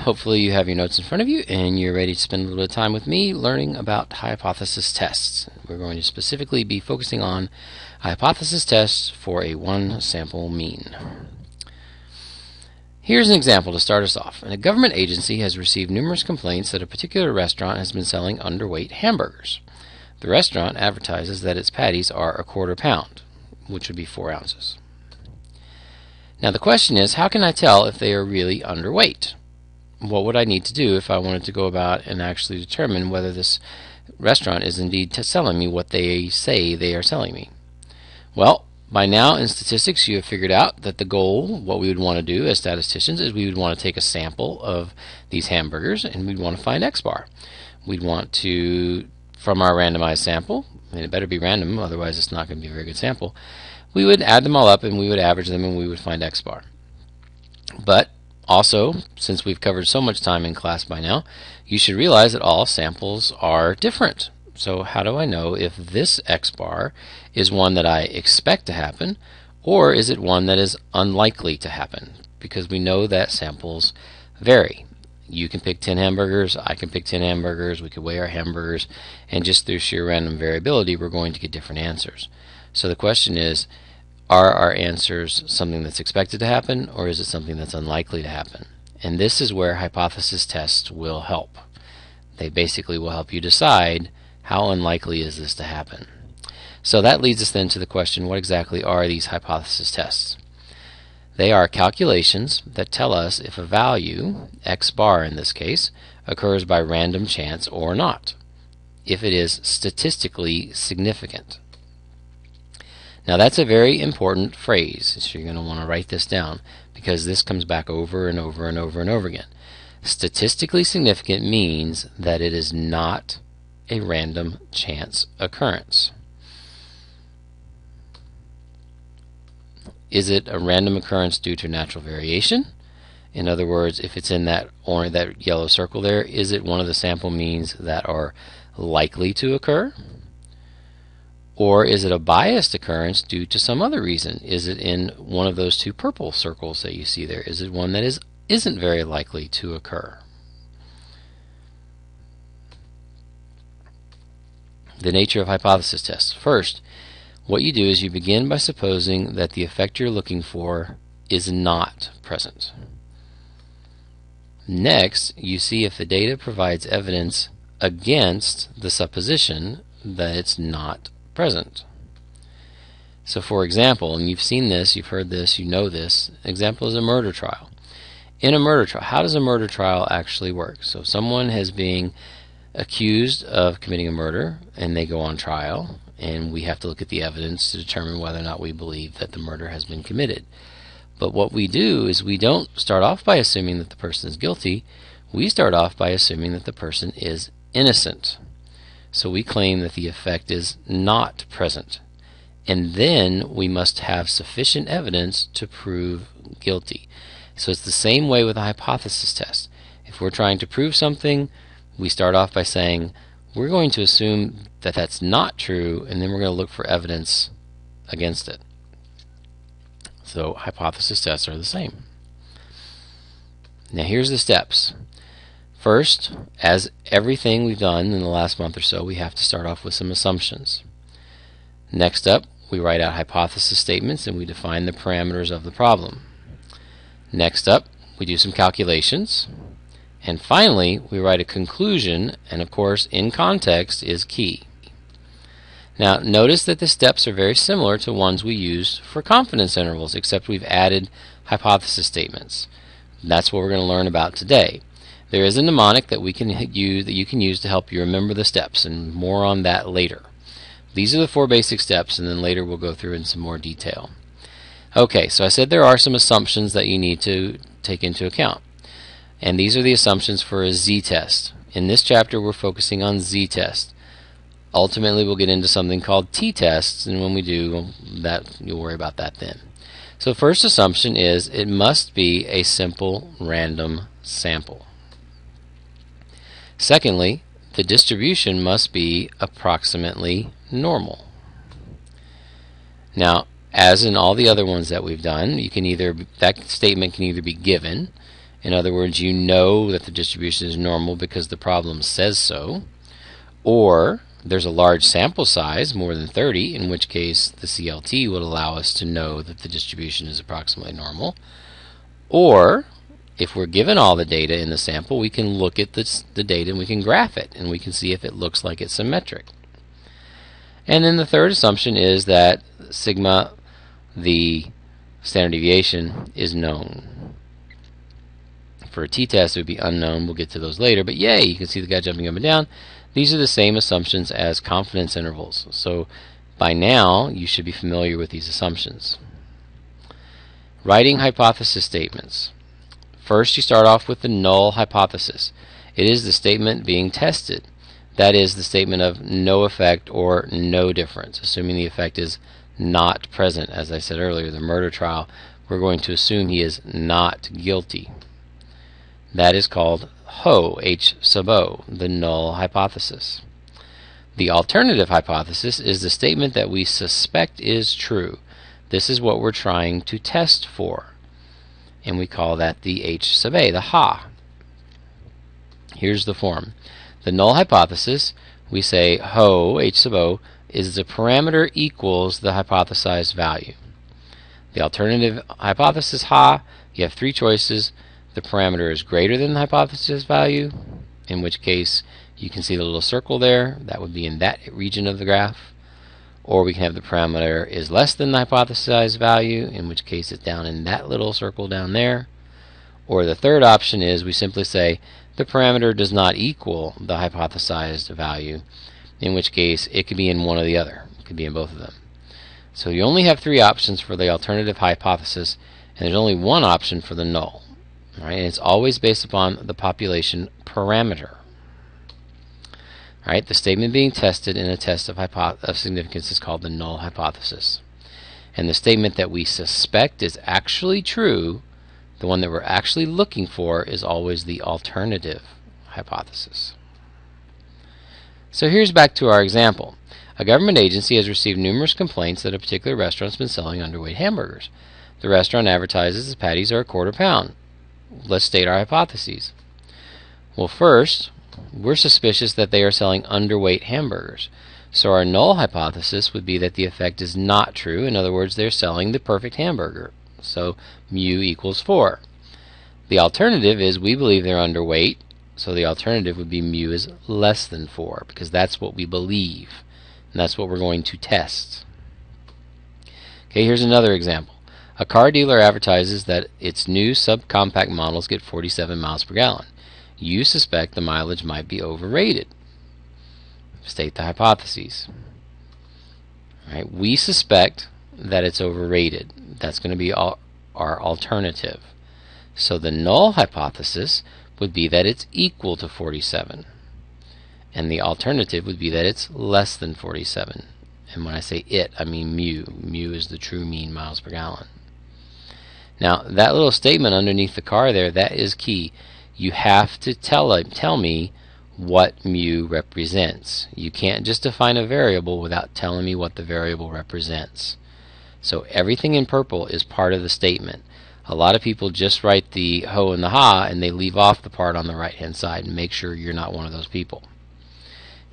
hopefully you have your notes in front of you and you're ready to spend a little bit of time with me learning about hypothesis tests. We're going to specifically be focusing on hypothesis tests for a one-sample mean. Here's an example to start us off. A government agency has received numerous complaints that a particular restaurant has been selling underweight hamburgers. The restaurant advertises that its patties are 1/4 pound, which would be 4 ounces. Now the question is, how can I tell if they are really underweight? What would I need to do if I wanted to go about and actually determine whether this restaurant is indeed selling me what they say they are selling me? Well, by now in statistics you have figured out that the goal, what we would want to do as statisticians, is we would want to take a sample of these hamburgers and we'd want to find X-bar. We'd want to, from our randomized sample, and it better be random, otherwise it's not going to be a very good sample, we would add them all up and we would average them and we would find X-bar. But also, since we've covered so much time in class by now, you should realize that all samples are different. So how do I know if this X-bar is one that I expect to happen, or is it one that is unlikely to happen? Because we know that samples vary. You can pick 10 hamburgers, I can pick 10 hamburgers, we could weigh our hamburgers, and just through sheer random variability we're going to get different answers. So the question is, are our answers something that's expected to happen, or is it something that's unlikely to happen? And this is where hypothesis tests will help. They basically will help you decide how unlikely is this to happen. So that leads us then to the question, what exactly are these hypothesis tests? They are calculations that tell us if a value, X-bar in this case, occurs by random chance or not, if it is statistically significant. Now that's a very important phrase, so you're going to want to write this down because this comes back over and over and over and over again. Statistically significant means that it is not a random chance occurrence. Is it a random occurrence due to natural variation? In other words, if it's in that yellow circle there, is it one of the sample means that are likely to occur? Or is it a biased occurrence due to some other reason? Is it in one of those two purple circles that you see there? Is it one that isn't very likely to occur? The nature of hypothesis tests. First, what you do is you begin by supposing that the effect you're looking for is not present. Next, you see if the data provides evidence against the supposition that it's not present. So for example, and you've seen this, you've heard this, you know this, example is a murder trial. In a murder trial, how does a murder trial actually work? So someone is being accused of committing a murder and they go on trial, and we have to look at the evidence to determine whether or not we believe that the murder has been committed. But what we do is we don't start off by assuming that the person is guilty, we start off by assuming that the person is innocent. So we claim that the effect is not present. And then we must have sufficient evidence to prove guilty. So it's the same way with a hypothesis test. If we're trying to prove something, we start off by saying, we're going to assume that that's not true, and then we're going to look for evidence against it. So hypothesis tests are the same. Now here's the steps. First, as everything we've done in the last month or so, we have to start off with some assumptions. Next up, we write out hypothesis statements and we define the parameters of the problem. Next up, we do some calculations. And finally, we write a conclusion, and of course, in context is key. Now, notice that the steps are very similar to ones we used for confidence intervals, except we've added hypothesis statements. That's what we're going to learn about today. There is a mnemonic that you can use to help you remember the steps, and more on that later. These are the 4 basic steps, and then later we'll go through in some more detail. Okay, so I said there are some assumptions that you need to take into account. And these are the assumptions for a z-test. In this chapter we're focusing on z-test. Ultimately we'll get into something called t-tests, and when we do that, you'll worry about that then. So first assumption is it must be a simple random sample. Secondly, the distribution must be approximately normal. Now, as in all the other ones that we've done, that statement can either be given, In other words, you know that the distribution is normal because the problem says so. Or there's a large sample size, more than 30, in which case the CLT would allow us to know that the distribution is approximately normal. Or if we're given all the data in the sample, we can look at the data and we can graph it, and we can see if it looks like it's symmetric. And then the third assumption is that sigma, the standard deviation, is known. For a t-test, it would be unknown. We'll get to those later. But yay, you can see the guy jumping up and down. These are the same assumptions as confidence intervals. So by now, you should be familiar with these assumptions. Writing hypothesis statements. First, you start off with the null hypothesis. It is the statement being tested. That is the statement of no effect or no difference, assuming the effect is not present. As I said earlier, the murder trial, we're going to assume he is not guilty. That is called HO, H sub O, the null hypothesis. The alternative hypothesis is the statement that we suspect is true. This is what we're trying to test for, and we call that the H sub A, the HA. Here's the form. The null hypothesis, we say HO, H sub O, is the parameter equals the hypothesized value. The alternative hypothesis, HA, you have three choices. The parameter is greater than the hypothesis value, in which case you can see the little circle there. That would be in that region of the graph. Or we can have the parameter is less than the hypothesized value, in which case it's down in that little circle down there. Or the third option is we simply say the parameter does not equal the hypothesized value, in which case it could be in one or the other. It could be in both of them. So you only have three options for the alternative hypothesis, and there's only one option for the null. Right? And it's always based upon the population parameter. Right? The statement being tested in a test of significance is called the null hypothesis. And the statement that we suspect is actually true, the one that we're actually looking for, is always the alternative hypothesis. So here's back to our example. A government agency has received numerous complaints that a particular restaurant's been selling underweight hamburgers. The restaurant advertises the patties are a quarter pound. Let's state our hypotheses. Well, first, we're suspicious that they are selling underweight hamburgers. So our null hypothesis would be that the effect is not true. In other words, they're selling the perfect hamburger. So mu equals 4. The alternative is we believe they're underweight. So the alternative would be mu is less than 4, because that's what we believe. And that's what we're going to test. Okay, here's another example. A car dealer advertises that its new subcompact models get 47 miles per gallon. You suspect the mileage might be overrated. State the hypotheses. Right? We suspect that it's overrated. That's going to be our alternative. So the null hypothesis would be that it's equal to 47. And the alternative would be that it's less than 47. And when I say it, I mean mu. Mu is the true mean miles per gallon. Now, that little statement underneath the car there, that is key. You have to tell me what mu represents. You can't just define a variable without telling me what the variable represents. So everything in purple is part of the statement. A lot of people just write the ho and the ha, and they leave off the part on the right-hand side, and make sure you're not one of those people.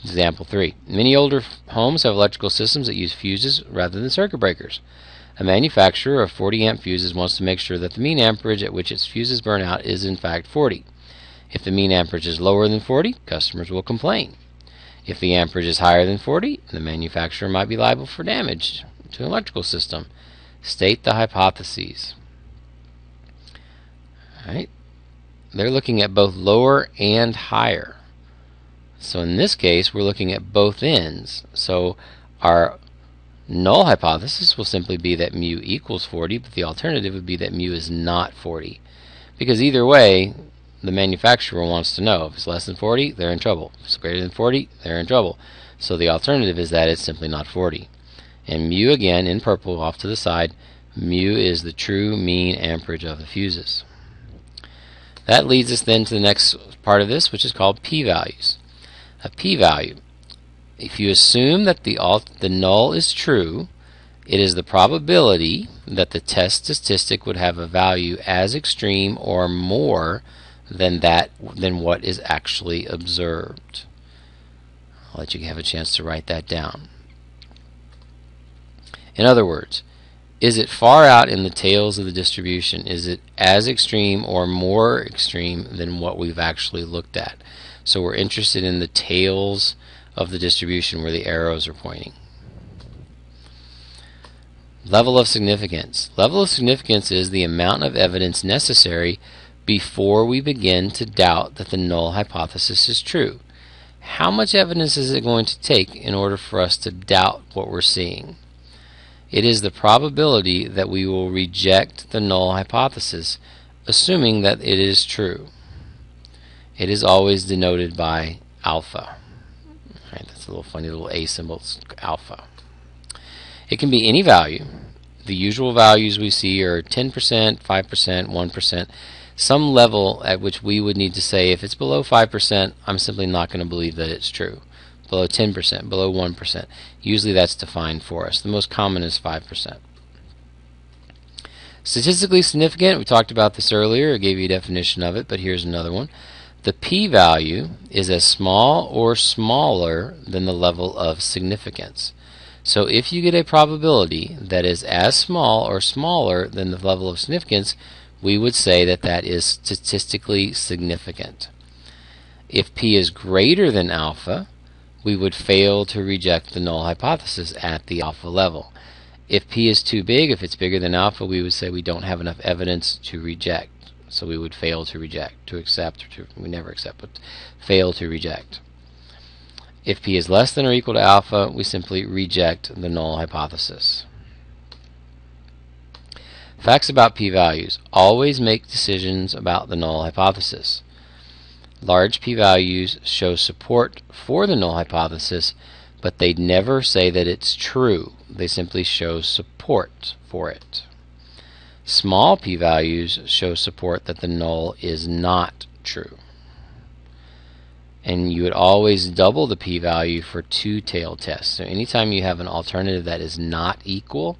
Example 3. Many older homes have electrical systems that use fuses rather than circuit breakers. A manufacturer of 40 amp fuses wants to make sure that the mean amperage at which its fuses burn out is in fact 40. If the mean amperage is lower than 40, customers will complain. If the amperage is higher than 40, the manufacturer might be liable for damage to an electrical system. State the hypotheses. Right? They're looking at both lower and higher. So in this case, we're looking at both ends. So our null hypothesis will simply be that mu equals 40, but the alternative would be that mu is not 40. Because either way, the manufacturer wants to know. If it's less than 40, they're in trouble. If it's greater than 40, they're in trouble. So the alternative is that it's simply not 40. And mu, again, in purple off to the side, mu is the true mean amperage of the fuses. That leads us then to the next part of this, which is called p-values. A p-value. If you assume that the null is true, It is the probability that the test statistic would have a value as extreme or more than what is actually observed. I'll let you have a chance to write that down. In other words, is it far out in the tails of the distribution? Is it as extreme or more extreme than what we've actually looked at? So we're interested in the tails of the distribution where the arrows are pointing. Level of significance. Level of significance is the amount of evidence necessary before we begin to doubt that the null hypothesis is true. How much evidence is it going to take in order for us to doubt what we're seeing? It is the probability that we will reject the null hypothesis, assuming that it is true. It is always denoted by alpha. Right, that's a little funny little A symbol, alpha. It can be any value. The usual values we see are 10%, 5%, 1%, some level at which we would need to say if it's below 5%, I'm simply not going to believe that it's true. Below 10%, below 1%. Usually that's defined for us. The most common is 5%. Statistically significant, we talked about this earlier. I gave you a definition of it, but here's another one. The p-value is as small or smaller than the level of significance. So if you get a probability that is as small or smaller than the level of significance, we would say that that is statistically significant. If p is greater than alpha, we would fail to reject the null hypothesis at the alpha level. If p is too big, if it's bigger than alpha, we would say we don't have enough evidence to reject. So we would fail to reject, to accept, or we never accept, but fail to reject. If p is less than or equal to alpha, we simply reject the null hypothesis. Facts about p-values. Always make decisions about the null hypothesis. Large p-values show support for the null hypothesis, but they never say that it's true. They simply show support for it. Small p-values show support that the null is not true. And you would always double the p-value for two-tailed tests. So anytime you have an alternative that is not equal,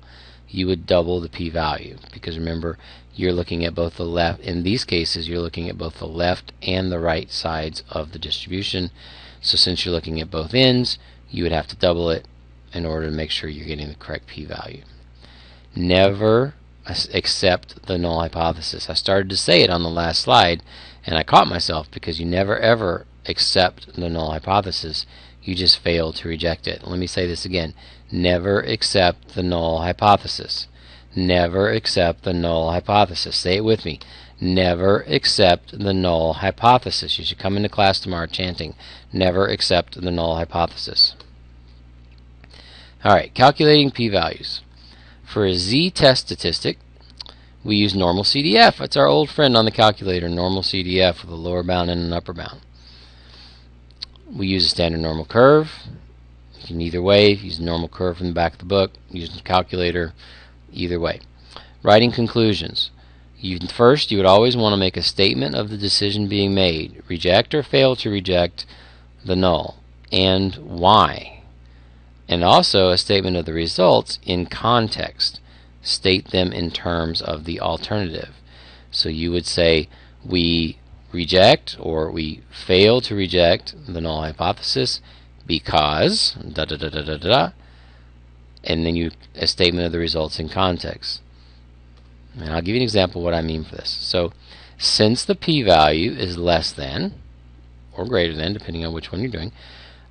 you would double the p-value, because remember, you're looking at both the left, in these cases you're looking at both the left and the right sides of the distribution. So since you're looking at both ends, you would have to double it in order to make sure you're getting the correct p-value. Never accept the null hypothesis. I started to say it on the last slide and I caught myself, because you never ever accept the null hypothesis. You just fail to reject it. Let me say this again. Never accept the null hypothesis. Never accept the null hypothesis. Say it with me. Never accept the null hypothesis. You should come into class tomorrow chanting, never accept the null hypothesis. Alright, calculating p-values. For a z-test statistic, we use normal CDF. It's our old friend on the calculator, normal CDF with a lower bound and an upper bound. We use a standard normal curve. You can either way, use a normal curve from the back of the book, use the calculator, either way. Writing conclusions. First, you would always want to make a statement of the decision being made. Reject or fail to reject the null, and why. And also a statement of the results in context. State them in terms of the alternative. So you would say, we reject or we fail to reject the null hypothesis because da da da da da da, and then a statement of the results in context. And I'll give you an example of what I mean for this. So since the p-value is less than or greater than, depending on which one you're doing,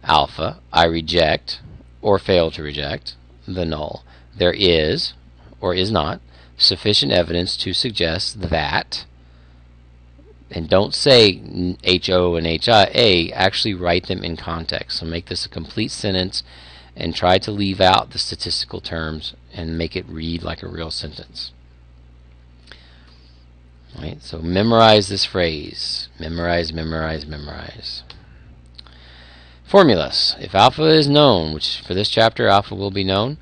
alpha, I reject or fail to reject the null. There is or is not sufficient evidence to suggest that, and don't say HO and HA, actually write them in context. So make this a complete sentence and try to leave out the statistical terms and make it read like a real sentence. Right, so memorize this phrase. Memorize, memorize, memorize. Formulas. If alpha is known, which for this chapter alpha will be known,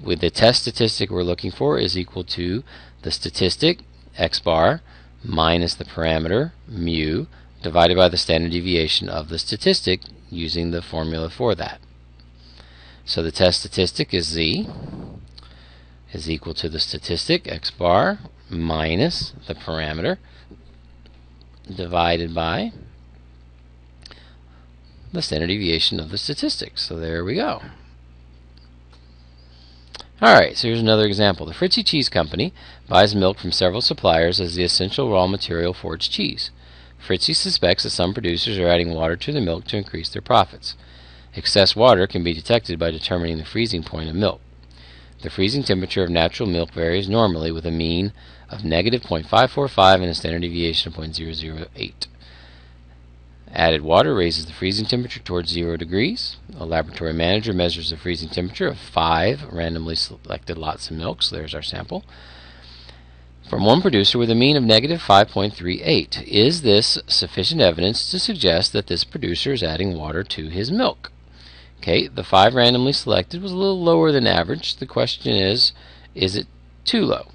with the test statistic we're looking for is equal to the statistic, x bar, minus the parameter, mu, divided by the standard deviation of the statistic using the formula for that. So the test statistic is z. is equal to the statistic, x bar, minus the parameter, divided by the standard deviation of the statistic. So there we go. Alright, so here's another example. The Fritzy Cheese Company buys milk from several suppliers as the essential raw material for its cheese. Fritzy suspects that some producers are adding water to the milk to increase their profits. Excess water can be detected by determining the freezing point of milk. The freezing temperature of natural milk varies normally with a mean of negative 0.545 and a standard deviation of 0.008. Added water raises the freezing temperature towards 0 degrees. A laboratory manager measures the freezing temperature of 5 randomly selected lots of milk, so there's our sample, from one producer with a mean of negative 5.38. Is this sufficient evidence to suggest that this producer is adding water to his milk? Okay, the 5 randomly selected was a little lower than average. The question is it too low?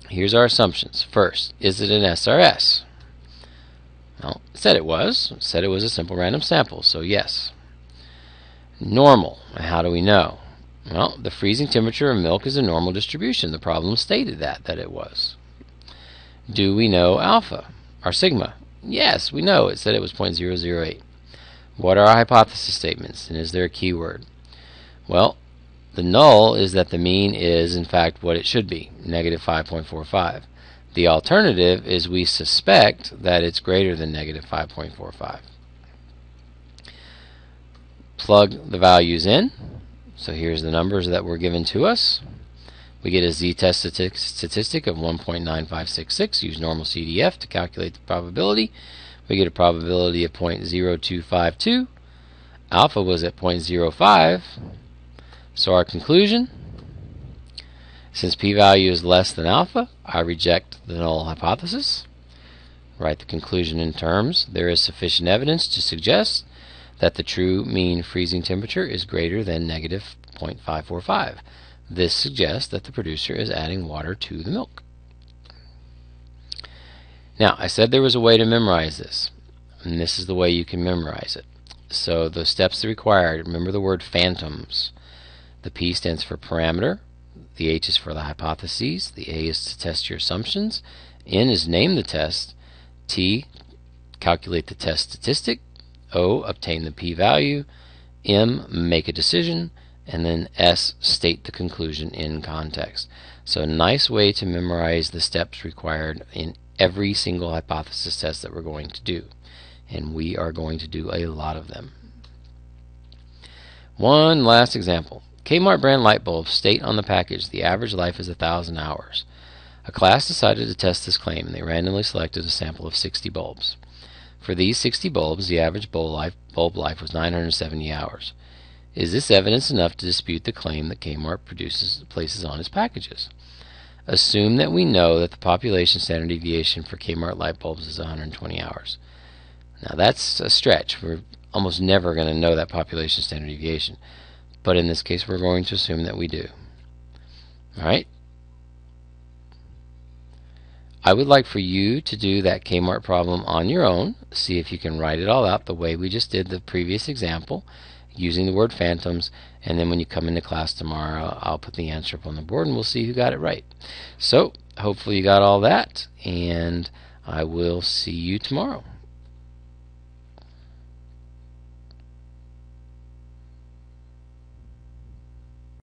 Here's our assumptions. First, is it an SRS? Well, it said it was. It said it was a simple random sample, so yes. Normal. How do we know? Well, the freezing temperature of milk is a normal distribution. The problem stated that it was. Do we know alpha, or sigma? Yes, we know. It said it was 0.008. What are our hypothesis statements, and is there a keyword? Well, the null is that the mean is, in fact, what it should be, negative 5.45. The alternative is we suspect that it's greater than negative 5.45. Plug the values in. So here's the numbers that were given to us. We get a z-test statistic of 1.9566. Use normal CDF to calculate the probability. We get a probability of 0.0252. Alpha was at 0.05. So our conclusion, since p-value is less than alpha, I reject the null hypothesis. Write the conclusion in terms. There is sufficient evidence to suggest that the true mean freezing temperature is greater than negative 0.545. This suggests that the producer is adding water to the milk. Now, I said there was a way to memorize this, and this is the way you can memorize it. So the steps required, remember the word phantoms. The P stands for parameter, the H is for the hypotheses, the A is to test your assumptions, N is name the test, T, calculate the test statistic, O, obtain the p-value, M, make a decision, and then S, state the conclusion in context. So a nice way to memorize the steps required in every single hypothesis test that we're going to do. And we are going to do a lot of them. One last example. Kmart brand light bulbs state on the package the average life is 1,000 hours. A class decided to test this claim, and they randomly selected a sample of 60 bulbs. For these 60 bulbs, the average bulb life was 970 hours. Is this evidence enough to dispute the claim that Kmart places on its packages? Assume that we know that the population standard deviation for Kmart light bulbs is 120 hours. Now that's a stretch. We're almost never going to know that population standard deviation. But in this case, we're going to assume that we do. Alright? I would like for you to do that Kmart problem on your own. See if you can write it all out the way we just did the previous example, using the word phantoms, and then when you come into class tomorrow, I'll put the answer up on the board and we'll see who got it right. So, hopefully you got all that, and I will see you tomorrow.